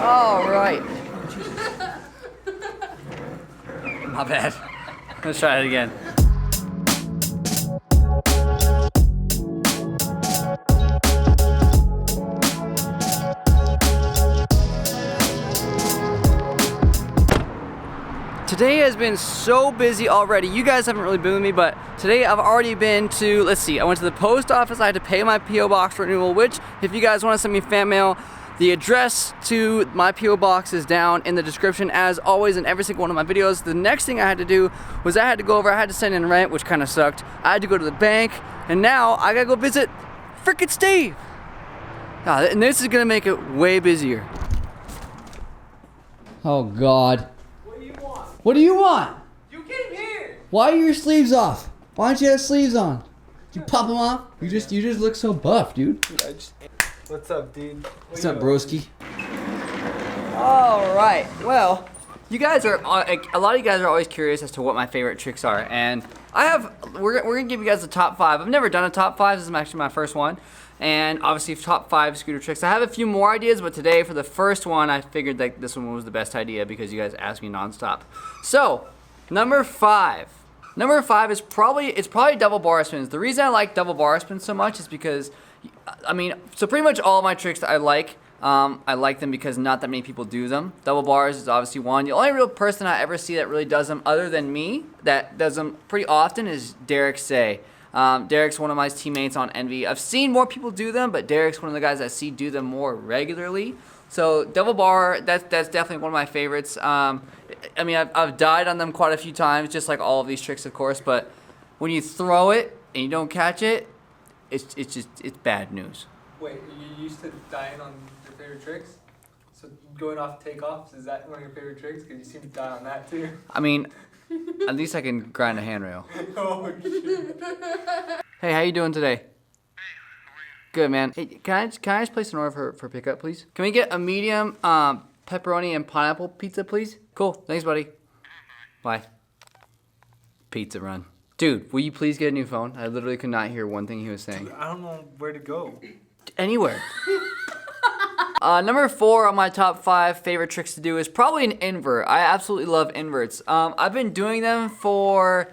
All right. My bad. Let's try it again. Today has been so busy already. You guys haven't really been with me, but today I've already been to, let's see, I went to the post office. I had to pay my P.O. box renewal, which if you guys want to send me fan mail, the address to my P.O. box is down in the description as always in every single one of my videos. The next thing I had to do was I had to send in rent, which kind of sucked. I had to go to the bank, and now I gotta go visit frickin' Steve. And this is gonna make it way busier. Oh God. What do you want? You came here. Why are your sleeves off? Why don't you have sleeves on? Did you pop them off? You just look so buff, dude. What's up, dude? What's up, broski? All right. Well, you guys are a lot of you guys are always curious as to what my favorite tricks are, and we're gonna give you guys the top 5. I've never done a top 5. This is actually my first one. And obviously top 5 scooter tricks. I have a few more ideas, but today for the first one, I figured that this one was the best idea because you guys asked me nonstop. So, number 5. Number 5 is probably double bar spins. The reason I like double bar spins so much is because, so pretty much all of my tricks that I like them because not that many people do them. Double bars is obviously one. The only real person I ever see that really does them other than me, that does them pretty often, is Derek Say. Derek's one of my teammates on Envy. I've seen more people do them, but Derek's one of the guys I see do them more regularly. So double bar, that's definitely one of my favorites. I've died on them quite a few times, just like all of these tricks, of course. But when you throw it and you don't catch it, it's bad news. Wait, you used to dying on your favorite tricks? So going off takeoffs, is that one of your favorite tricks? Because you seem to die on that too. At least I can grind a handrail. Oh, shit. Hey, how you doing today? Hey, how are you? Good, man. Hey, can I just place an order for pickup, please? Can we get a medium pepperoni and pineapple pizza, please? Cool. Thanks, buddy. Bye. Pizza run. Dude, will you please get a new phone? I literally could not hear one thing he was saying. Dude, I don't know where to go. Anywhere. Number 4 on my top 5 favorite tricks to do is probably an invert. I absolutely love inverts. I've been doing them for,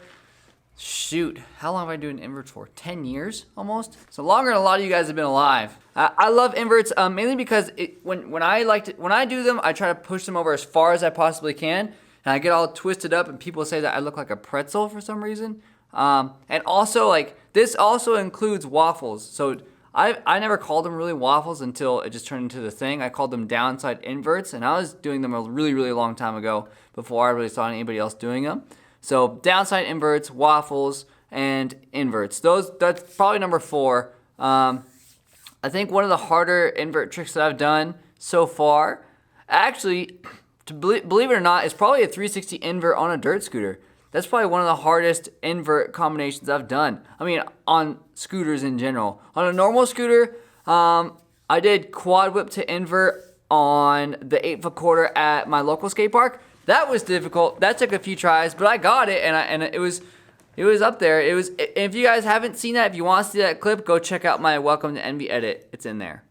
how long have I been doing inverts for? 10 years almost? So longer than a lot of you guys have been alive. I love inverts mainly because when I do them, I try to push them over as far as I possibly can, and I get all twisted up, and people say that I look like a pretzel for some reason. And also, this also includes waffles. So I never called them really waffles until it just turned into the thing. I called them downside inverts, and I was doing them a really, really long time ago before I really saw anybody else doing them. So downside inverts, waffles, and inverts. That's probably number 4. I think one of the harder invert tricks that I've done so far, actually, believe it or not, is probably a 360 invert on a dirt scooter. That's probably one of the hardest invert combinations I've done. On scooters in general. On a normal scooter, I did quad whip to invert on the 8-foot quarter at my local skate park. That was difficult. That took a few tries, but I got it, and it was up there. If you guys haven't seen that, if you want to see that clip, go check out my Welcome to Envy edit. It's in there.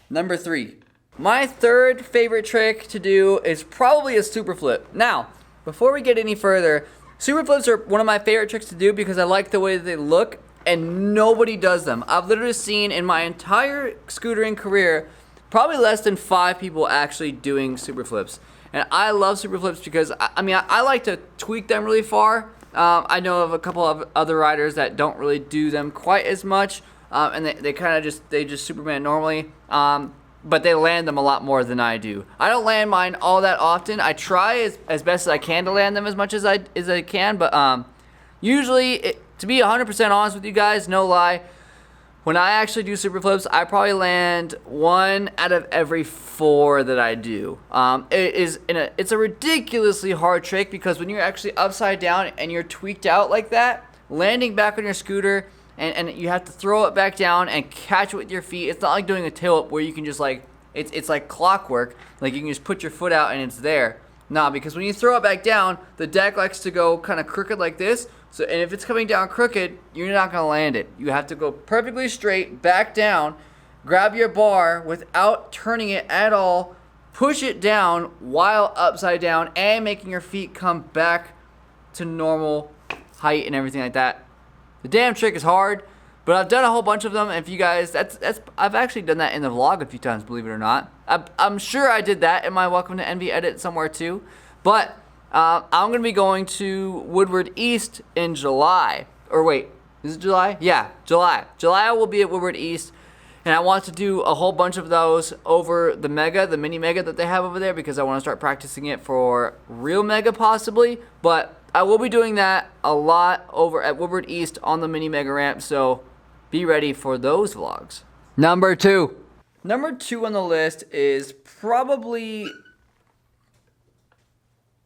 Number 3. My third favorite trick to do is probably a super flip. Now, before we get any further, super flips are one of my favorite tricks to do because I like the way that they look, and nobody does them. I've literally seen in my entire scootering career probably less than 5 people actually doing super flips. And I love super flips because I like to tweak them really far. I know of a couple of other riders that don't really do them quite as much, and they kind of just Superman normally. But they land them a lot more than I do. I don't land mine all that often. I try as best as I can to land them as much as I can, but usually, to be 100% honest with you guys, no lie, when I actually do super flips, I probably land 1 out of every 4 that I do. It's a ridiculously hard trick because when you're actually upside down and you're tweaked out like that, landing back on your scooter, and you have to throw it back down and catch it with your feet. It's not like doing a tail whip where you can just it's like clockwork. Like you can just put your foot out and it's there. Nah, because when you throw it back down, the deck likes to go kind of crooked like this. And if it's coming down crooked, you're not gonna land it. You have to go perfectly straight back down, grab your bar without turning it at all, push it down while upside down, and making your feet come back to normal height and everything like that. The damn trick is hard, but I've done a whole bunch of them. And if you guys, I've actually done that in the vlog a few times, believe it or not. I'm sure I did that in my Welcome to Envy edit somewhere too. But I'm gonna be going to Woodward East in July. Or wait, is it July? Yeah, July. July I will be at Woodward East. And I want to do a whole bunch of those over the mini mega that they have over there, because I want to start practicing it for real mega possibly. But I will be doing that a lot over at Woodward East on the mini mega ramp, so be ready for those vlogs. Number 2. Number 2 on the list is probably,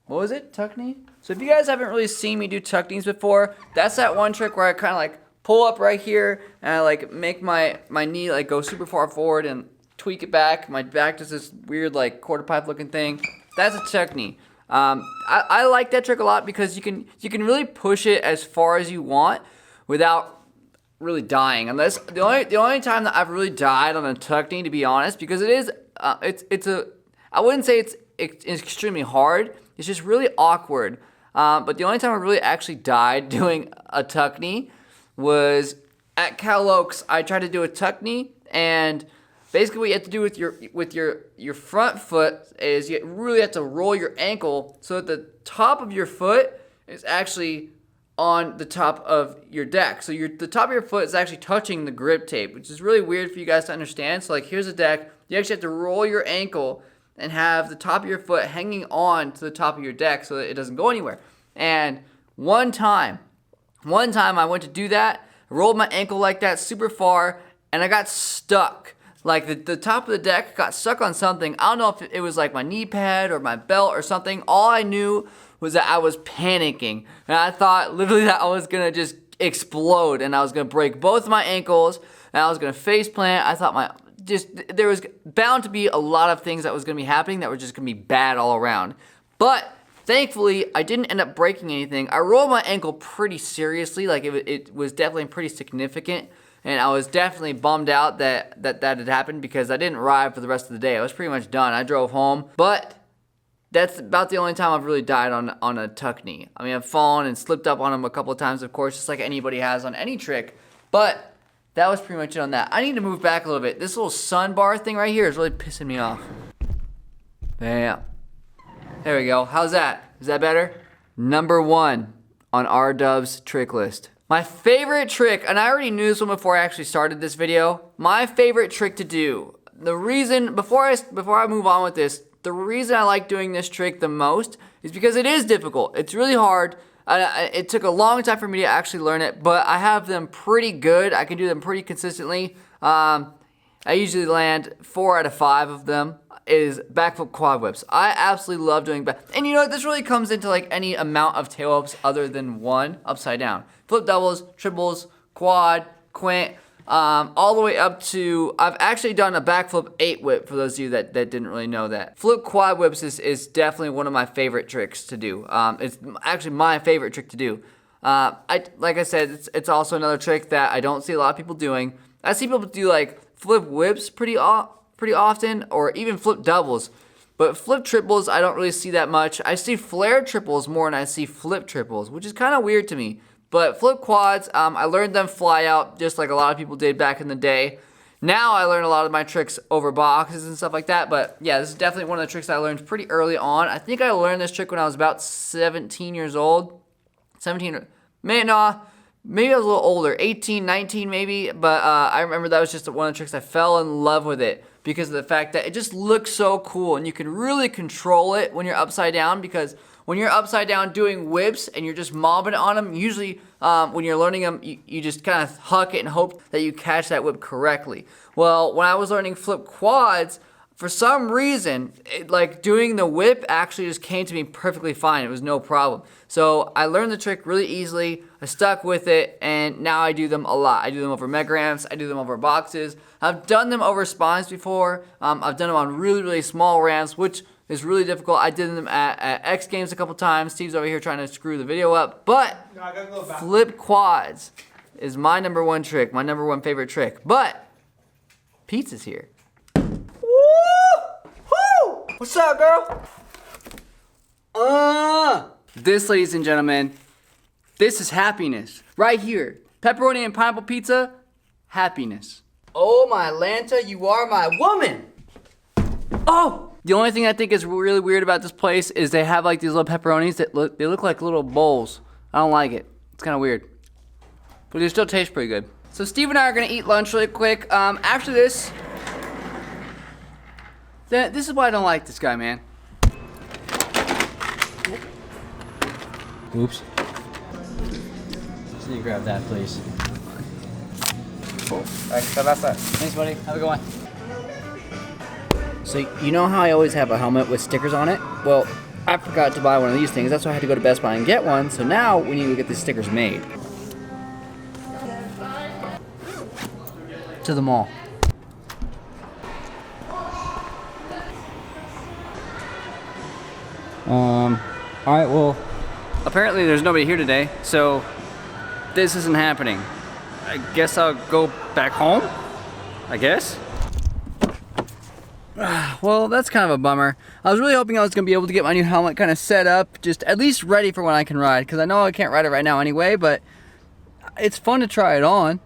what was it? Tuck knee? So if you guys haven't really seen me do tuck knees before, that's that one trick where I kind of like pull up right here and I like make my knee like go super far forward and tweak it back. My back does this weird like quarter pipe looking thing. That's a tuck knee. I like that trick a lot because you can really push it as far as you want without really dying. Unless the only time that I've really died on a tuck knee, to be honest, because it is I wouldn't say it's extremely hard. It's just really awkward. But the only time I really actually died doing a tuck knee was at Cal Oaks. I tried to do a tuck knee, and basically what you have to do with your front foot is you really have to roll your ankle so that the top of your foot is actually on the top of your deck. So the top of your foot is actually touching the grip tape, which is really weird for you guys to understand. So like here's a deck. You actually have to roll your ankle and have the top of your foot hanging on to the top of your deck so that it doesn't go anywhere. And one time I went to do that, I rolled my ankle like that super far, and I got stuck. Like the top of the deck got stuck on something. I don't know if it was like my knee pad or my belt or something. All I knew was that I was panicking. And I thought literally that I was gonna just explode and I was gonna break both my ankles and I was gonna face plant. I thought there was bound to be a lot of things that was gonna be happening that were just gonna be bad all around. But thankfully, I didn't end up breaking anything. I rolled my ankle pretty seriously. Like it was definitely pretty significant. And I was definitely bummed out that had happened because I didn't ride for the rest of the day. I was pretty much done. I drove home. But that's about the only time I've really died on a tuck knee. I mean, I've fallen and slipped up on them a couple of times, of course, just like anybody has on any trick. But that was pretty much it on that. I need to move back a little bit. This little sun bar thing right here is really pissing me off. Bam. There we go. How's that? Is that better? Number 1 on R-Dub's trick list. My favorite trick, and I already knew this one before I actually started this video. My favorite trick to do. The reason, before I move on with this, the reason I like doing this trick the most is because it is difficult. It's really hard. It took a long time for me to actually learn it, but I have them pretty good. I can do them pretty consistently. I usually land 4 out of 5 of them. Is backflip quad whips. I absolutely love doing back. And you know what? This really comes into like any amount of tail whips other than one upside down. Flip doubles, triples, quad, quint, all the way up to, I've actually done a backflip 8 whip for those of you that didn't really know that. Flip quad whips is definitely one of my favorite tricks to do. It's actually my favorite trick to do. Like I said, it's also another trick that I don't see a lot of people doing. I see people do like flip whips pretty often, or even flip doubles. But flip triples, I don't really see that much. I see flare triples more than I see flip triples, which is kind of weird to me. But flip quads, I learned them fly out just like a lot of people did back in the day. Now I learn a lot of my tricks over boxes and stuff like that. But yeah, this is definitely one of the tricks I learned pretty early on. I think I learned this trick when I was about 17 years old. 17, maybe I was a little older, 18, 19 maybe. But I remember that was just one of the tricks I fell in love with it, because of the fact that it just looks so cool and you can really control it when you're upside down, because when you're upside down doing whips and you're just mobbing it on them, usually when you're learning them, you just kind of huck it and hope that you catch that whip correctly. Well, when I was learning flip quads, for some reason, like doing the whip actually just came to me perfectly fine. It was no problem. So I learned the trick really easily. I stuck with it, and now I do them a lot. I do them over mega ramps. I do them over boxes. I've done them over spines before. I've done them on really, really small ramps, which is really difficult. I did them at X Games a couple times. Steve's over here trying to screw the video up. But No, I gotta go back. flip quads is my number 1 trick, my number 1 favorite trick. But Pizza's here. Woo! Woo! What's up, girl? This, ladies and gentlemen, this is happiness. Right here. Pepperoni and pineapple pizza, happiness. Oh my Lanta, you are my woman! Oh! The only thing I think is really weird about this place is they have like these little pepperonis that look like little bowls. I don't like it. It's kind of weird. But they still taste pretty good. So Steve and I are gonna eat lunch really quick. After this, this is why I don't like this guy, man. Oops. Just need to grab that, please. Cool. Thanks, Thanks, buddy. Have a good one. So you know how I always have a helmet with stickers on it? Well, I forgot to buy one of these things. That's why I had to go to Best Buy and get one. So now we need to get these stickers made. To the mall. Alright, well, apparently there's nobody here today, so this isn't happening. I guess I'll go back home? I guess? Well, that's kind of a bummer. I was really hoping I was going to be able to get my new helmet kind of set up, just at least ready for when I can ride, because I know I can't ride it right now anyway, but it's fun to try it on.